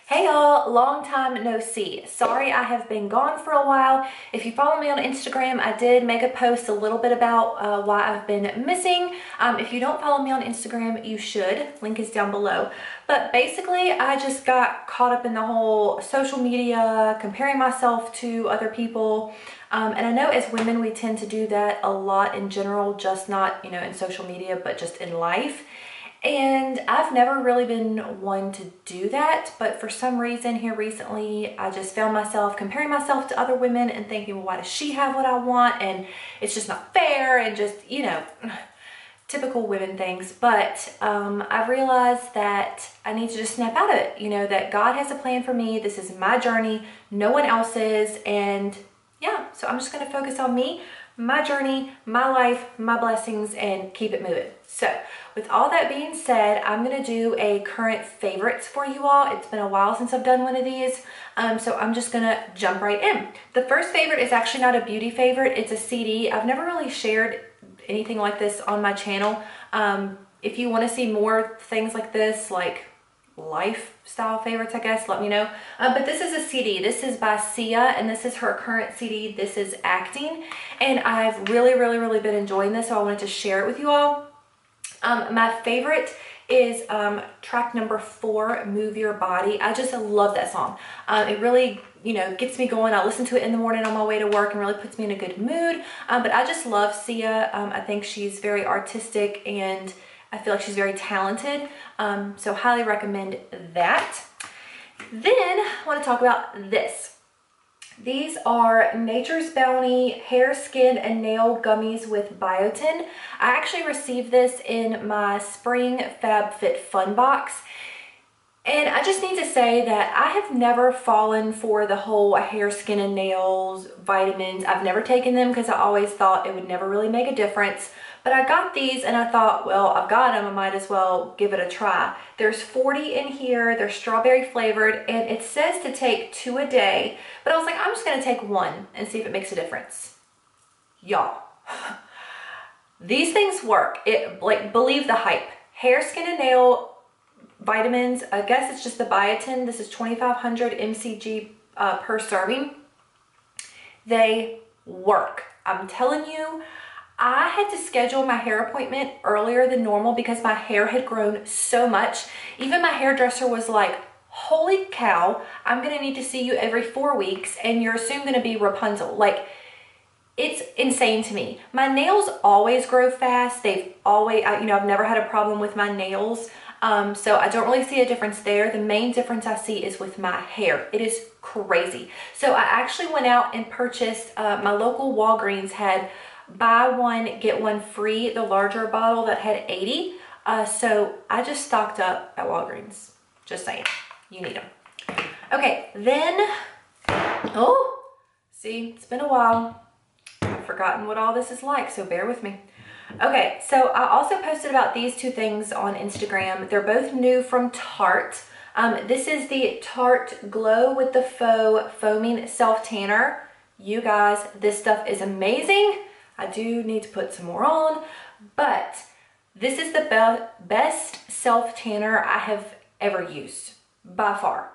Hey y'all, long time no see. Sorry I have been gone for a while. If you follow me on Instagram, I did make a post a little bit about why I've been missing. If you don't follow me on Instagram, you should. Link is down below. But basically, I just got caught up in the whole social media, comparing myself to other people. And I know as women, we tend to do that a lot in general, just not, in social media, but just in life. And I've never really been one to do that, but for some reason here recently, I just found myself comparing myself to other women and thinking, well, why does she have what I want? And it's just not fair and just, typical women things. But I've realized that I need to just snap out of it, that God has a plan for me. This is my journey, no one else's. And yeah, so I'm just gonna focus on me, my journey, my life, my blessings, and keep it moving. So with all that being said, I'm gonna do a current favorites for you all. It's been a while since I've done one of these, so I'm just gonna jump right in. The first favorite is actually not a beauty favorite, it's a CD. I've never really shared anything like this on my channel. If you wanna see more things like this, like lifestyle favorites, I guess, let me know. But this is a CD. This is by Sia, and this is her current CD. This is Acting, and I've really been enjoying this, so I wanted to share it with you all. My favorite is track number 4, Move Your Body. I just love that song. It really, gets me going. I listen to it in the morning on my way to work and really puts me in a good mood. But I just love Sia. I think she's very artistic and I feel like she's very talented. So highly recommend that. Then I want to talk about this. These are Nature's Bounty hair, skin, and nail gummies with biotin. I actually received this in my spring FabFitFun box. And I just need to say that I have never fallen for the whole hair, skin, and nails vitamins. I've never taken them because I always thought it would never really make a difference. But I got these and I thought, well, I've got them, I might as well give it a try. There's 40 in here, they're strawberry flavored, and it says to take 2 a day. But I was like, I'm just gonna take 1 and see if it makes a difference. Y'all, these things work. Believe the hype. Hair, skin, and nail vitamins, I guess it's just the biotin. This is 2,500 mcg per serving. They work. I'm telling you, I had to schedule my hair appointment earlier than normal because my hair had grown so much. Even my hairdresser was like, holy cow, I'm gonna need to see you every 4 weeks and you're soon gonna be Rapunzel. Like, it's insane to me. My nails always grow fast. They've always, I've never had a problem with my nails. So I don't really see a difference there. The main difference I see is with my hair. It is crazy. So I actually went out and purchased, my local Walgreens had buy one, get one free, the larger bottle that had 80. So I just stocked up at Walgreens. Just saying, you need them. Okay, then, oh, see, it's been a while. I've forgotten what all this is like, so bear with me. Okay, so I also posted about these 2 things on Instagram. They're both new from Tarte. This is the Tarte Glow with the Faux Foaming Self Tanner. You guys, this stuff is amazing. I do need to put some more on, but this is the best self tanner I have ever used, by far.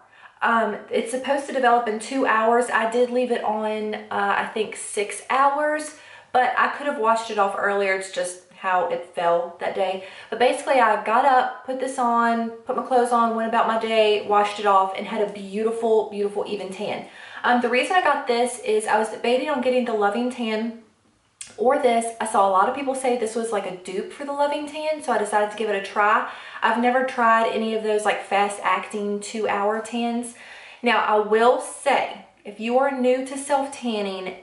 It's supposed to develop in 2 hours. I did leave it on, I think 6 hours, but I could have washed it off earlier. It's just how it fell that day. But basically I got up, put this on, put my clothes on, went about my day, washed it off, and had a beautiful even tan. The reason I got this is I was debating on getting the Loving Tan or this. I saw a lot of people say this was like a dupe for the Loving Tan, so I decided to give it a try. I've never tried any of those like fast acting 2-hour tans. Now I will say, if you are new to self tanning,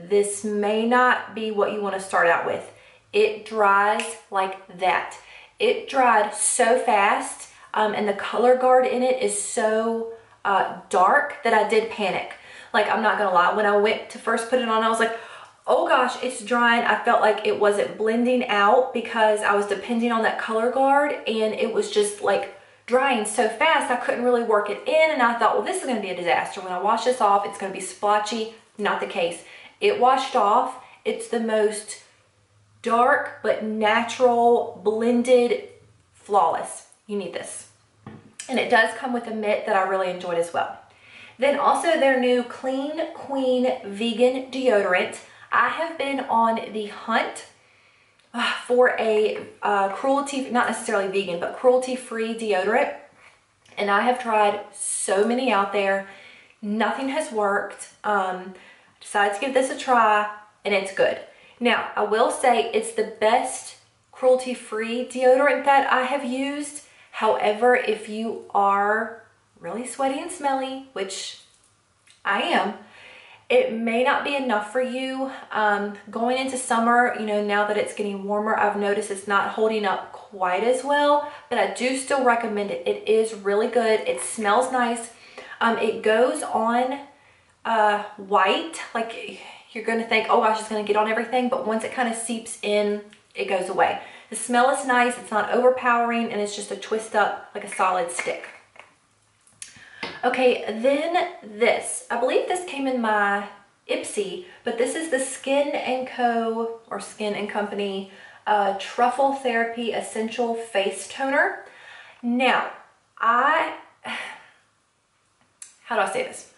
this may not be what you want to start out with. It dries like that. It dried so fast, and the color guard in it is so dark that I did panic. Like, I'm not gonna lie, when I went to first put it on, I was like, oh gosh, it's drying. I felt like it wasn't blending out because I was depending on that color guard, and it was just like drying so fast I couldn't really work it in, and I thought, well, this is gonna be a disaster. When I wash this off, it's gonna be splotchy. Not the case. It washed off. It's the most dark but natural, blended, flawless. You need this. And it does come with a mitt that I really enjoyed as well. Then also their new Clean Queen vegan deodorant. I have been on the hunt for a cruelty, not necessarily vegan, but cruelty-free deodorant. And I have tried so many out there. Nothing has worked. Decided to give this a try, and it's good. Now, I will say it's the best cruelty-free deodorant that I have used. However, if you are really sweaty and smelly, which I am, it may not be enough for you. Going into summer, you know, now that it's getting warmer, I've noticed it's not holding up quite as well, but I do still recommend it. It is really good. It smells nice. It goes on white, like you're gonna think, oh gosh, it's gonna get on everything, but once it kind of seeps in, it goes away. The smell is nice, it's not overpowering, and it's just a twist up like a solid stick. Okay, then this. I believe this came in my Ipsy, but this is the Skin & Co. or Skin & Company Truffle Therapy Essential Face Toner. Now, how do I say this?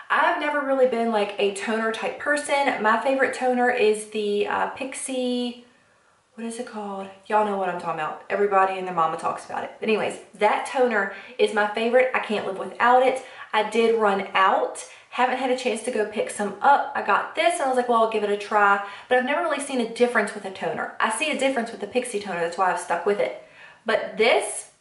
I've never really been like a toner type person. My favorite toner is the Pixie, what is it called? Y'all know what I'm talking about. Everybody and their mama talks about it. But anyways, that toner is my favorite. I can't live without it. I did run out. Haven't had a chance to go pick some up. I got this and I was like, well, I'll give it a try. But I've never really seen a difference with a toner. I see a difference with the Pixie toner. That's why I've stuck with it. But this,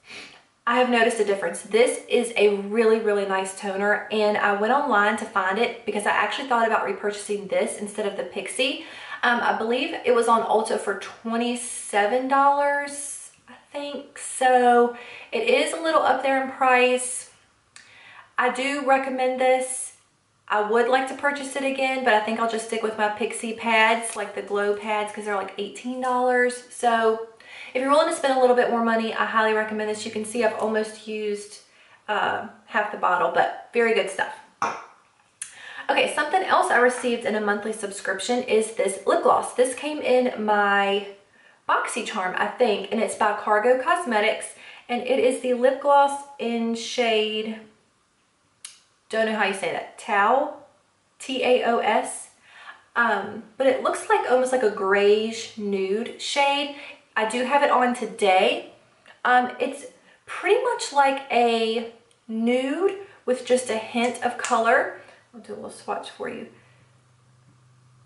I have noticed a difference. This is a really, really nice toner. And I went online to find it because I actually thought about repurchasing this instead of the Pixie. I believe it was on Ulta for $27, I think. So it is a little up there in price. I do recommend this. I would like to purchase it again, but I think I'll just stick with my Pixie pads, like the glow pads, because they're like $18. So if you're willing to spend a little bit more money, I highly recommend this. You can see I've almost used half the bottle, but very good stuff. Okay, something else I received in a monthly subscription is this lip gloss. This came in my Boxycharm, I think, and it's by Cargo Cosmetics, and it is the lip gloss in shade, don't know how you say that, Tao, T-A-O-S, but it looks like almost like a grayish nude shade. I do have it on today. It's pretty much like a nude with just a hint of color. I'll do a little swatch for you.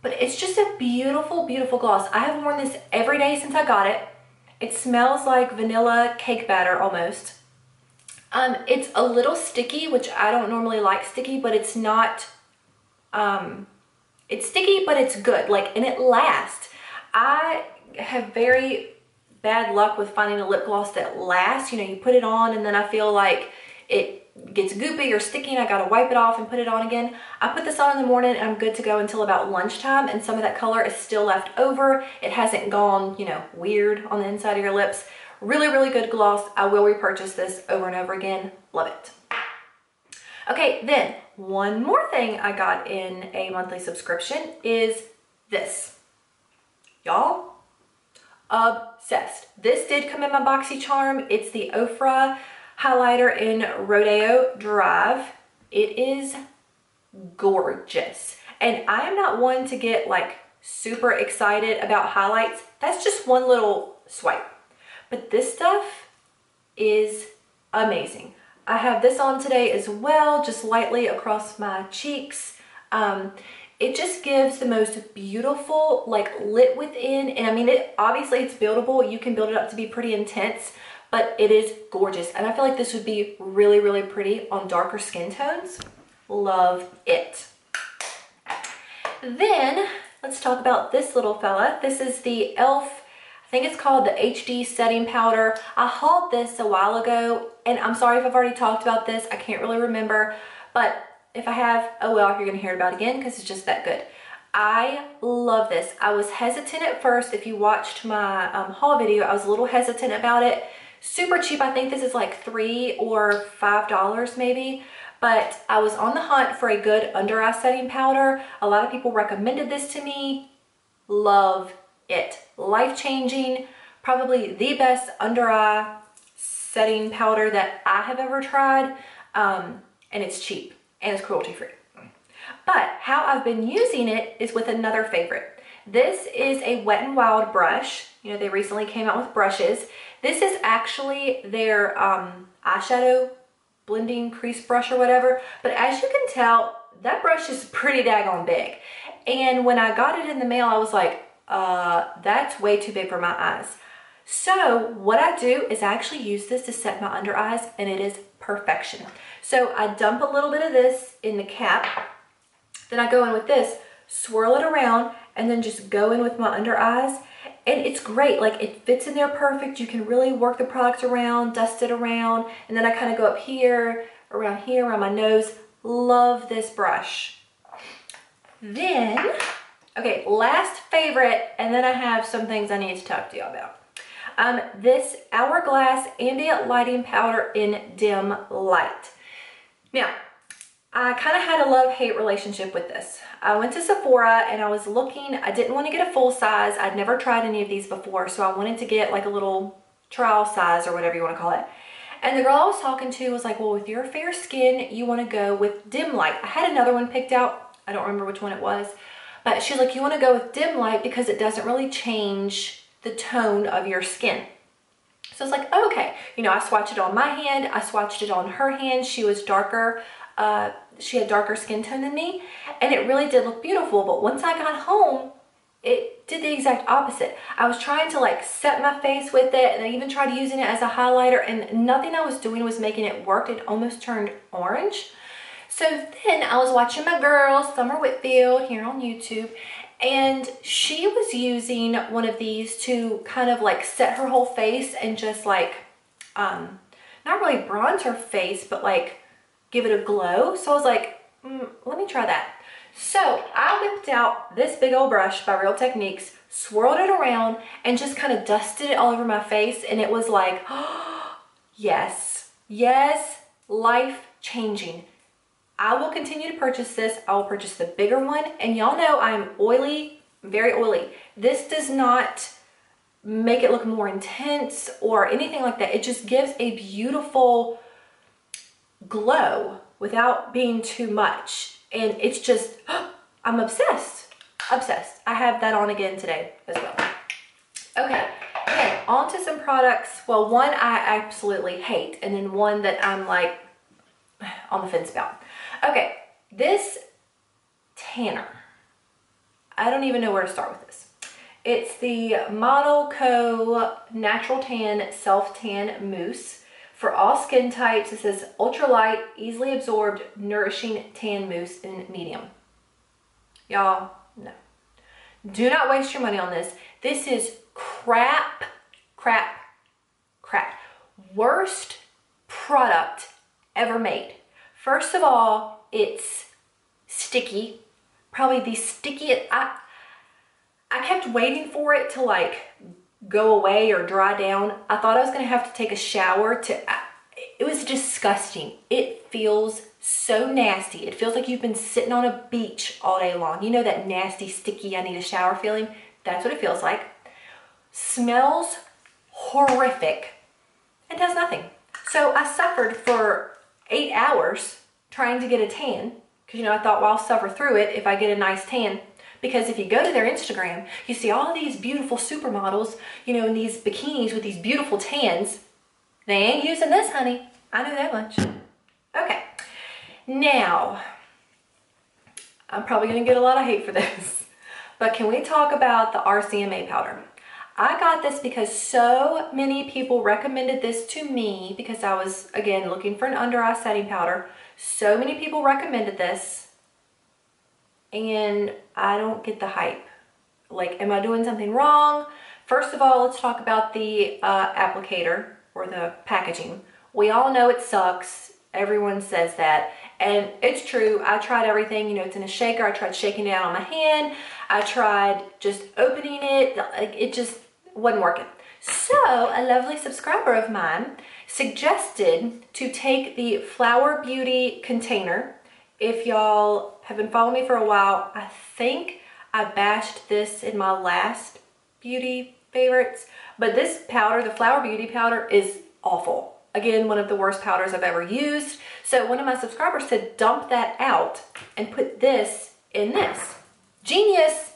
But it's just a beautiful, beautiful gloss. I have worn this every day since I got it. It smells like vanilla cake batter almost. It's a little sticky, which I don't normally like sticky, but it's not, it's sticky, but it's good, like, and it lasts. I have very bad luck with finding a lip gloss that lasts. You know, you put it on and then I feel like it gets goopy or sticky and I gotta wipe it off and put it on again. I put this on in the morning and I'm good to go until about lunchtime, and some of that color is still left over. It hasn't gone, you know, weird on the inside of your lips. Really, really good gloss. I will repurchase this over and over again. Love it. Okay, then one more thing I got in a monthly subscription is this. Y'all, obsessed. This did come in my Boxycharm. It's the Ofra highlighter in Rodeo Drive. It is gorgeous. And I am not one to get like super excited about highlights. That's just one little swipe. But this stuff is amazing. I have this on today as well, just lightly across my cheeks. It just gives the most beautiful, like, lit within, and I mean, obviously it's buildable. You can build it up to be pretty intense, but it is gorgeous. And I feel like this would be really, really pretty on darker skin tones. Love it. Then let's talk about this little fella. This is the e.l.f. I think it's called the HD setting powder. I hauled this a while ago, and I'm sorry if I've already talked about this. I can't really remember, but if I have, oh well, you're gonna hear about it again because it's just that good. I love this. I was hesitant at first. If you watched my haul video, I was a little hesitant about it. Super cheap. I think this is like $3 or $5 maybe, but I was on the hunt for a good under eye setting powder. A lot of people recommended this to me. Love it. Life-changing, probably the best under eye setting powder that I have ever tried, and it's cheap and it's cruelty free. But how I've been using it is with another favorite. This is a Wet n Wild brush. You know, they recently came out with brushes. This is actually their eyeshadow blending crease brush or whatever. But as you can tell, that brush is pretty daggone big. And when I got it in the mail, I was like, that's way too big for my eyes. So what I do is I actually use this to set my under eyes, and it is perfection. So I dump a little bit of this in the cap. Then I go in with this, swirl it around, and then just go in with my under eyes. And it's great, like it fits in there perfect. You can really work the product around, dust it around. And then I kind of go up here, around my nose. Love this brush. Then, okay, last favorite, and then I have some things I need to talk to you about. This Hourglass Ambient Lighting Powder in Dim Light. Now, I kind of had a love-hate relationship with this. I went to Sephora and I was looking, I didn't want to get a full size. I'd never tried any of these before, so I wanted to get like a little trial size or whatever you want to call it. And the girl I was talking to was like, well, with your fair skin, you want to go with dim light. I had another one picked out. I don't remember which one it was. But she's like, you want to go with dim light because it doesn't really change the tone of your skin. So I was like, oh, okay. You know, I swatched it on my hand. I swatched it on her hand. She was darker. She had darker skin tone than me. And it really did look beautiful. But once I got home, it did the exact opposite. I was trying to like set my face with it, and I even tried using it as a highlighter, and nothing I was doing was making it work. It almost turned orange. So then I was watching my girl, Summer Whitfield, here on YouTube, and she was using one of these to kind of like set her whole face and just like, not really bronze her face, but like give it a glow. So I was like, let me try that. So I whipped out this big old brush by Real Techniques, swirled it around, and just kind of dusted it all over my face. And it was like, oh, yes, yes, life changing. I will continue to purchase this. I will purchase the bigger one. And y'all know I'm oily, very oily. This does not make it look more intense or anything like that. It just gives a beautiful glow without being too much. And it's just, I'm obsessed, obsessed. I have that on again today as well. Okay, on to some products. Well, one I absolutely hate, and then one that I'm like on the fence about. Okay, this tanner. I don't even know where to start with this. It's the Model Co. Natural Tan Self Tan Mousse. For all skin types, it says ultralight, easily absorbed, nourishing tan mousse in medium. Y'all, no. Do not waste your money on this. This is crap, crap, crap. Worst product ever made. First of all, it's sticky. Probably the stickiest. I kept waiting for it to like go away or dry down. I thought I was gonna have to take a shower it was disgusting. It feels so nasty. It feels like you've been sitting on a beach all day long. You know that nasty, sticky, I need a shower feeling? That's what it feels like. Smells horrific and does nothing. So I suffered for 8 hours trying to get a tan, because you know, I thought, well, I'll suffer through it if I get a nice tan. Because if you go to their Instagram, you see all these beautiful supermodels, you know, in these bikinis with these beautiful tans. They ain't using this, honey. I know that much. Okay. Now, I'm probably going to get a lot of hate for this. But can we talk about the RCMA powder? I got this because so many people recommended this to me because I was, again, looking for an under eye setting powder. So many people recommended this. And I don't get the hype. Like, am I doing something wrong? First of all, let's talk about the applicator or the packaging. We all know it sucks. Everyone says that. And it's true. I tried everything. You know, it's in a shaker. I tried shaking it out on my hand. I tried just opening it. Like, it just wasn't working. So a lovely subscriber of mine suggested to take the Flower Beauty container. If y'all have been following me for a while, I think I bashed this in my last beauty favorites. But this powder, the Flower Beauty powder, is awful. again, one of the worst powders I've ever used. So one of my subscribers said, dump that out and put this in this. Genius.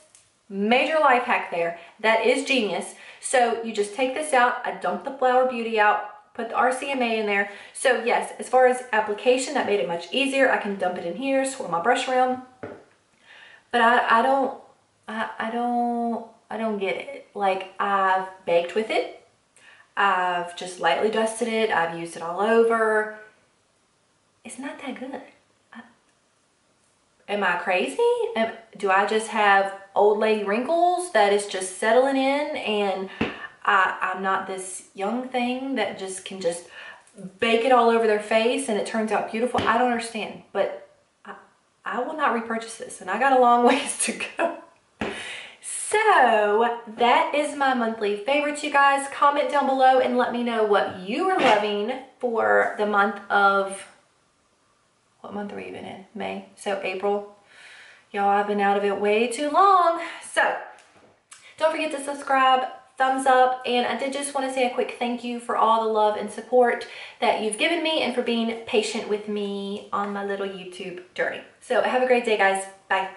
Major life hack there. That is genius. So you just take this out. I dumped the Flower Beauty out, put the RCMA in there. So yes, as far as application, that made it much easier. I can dump it in here, swirl my brush around. But I don't get it. Like, I've baked with it. I've just lightly dusted it. I've used it all over. It's not that good. Am I crazy? Do I just have old lady wrinkles that is just settling in, and I'm not this young thing that just can just bake it all over their face and it turns out beautiful? I don't understand, but I will not repurchase this, and I got a long ways to go. So that is my monthly favorites, you guys. Comment down below and let me know what you are loving for the month of, what month are we even in? May, so April. Y'all, I've been out of it way too long. So don't forget to subscribe, thumbs up, and I did just want to say a quick thank you for all the love and support that you've given me and for being patient with me on my little YouTube journey. So have a great day, guys. Bye.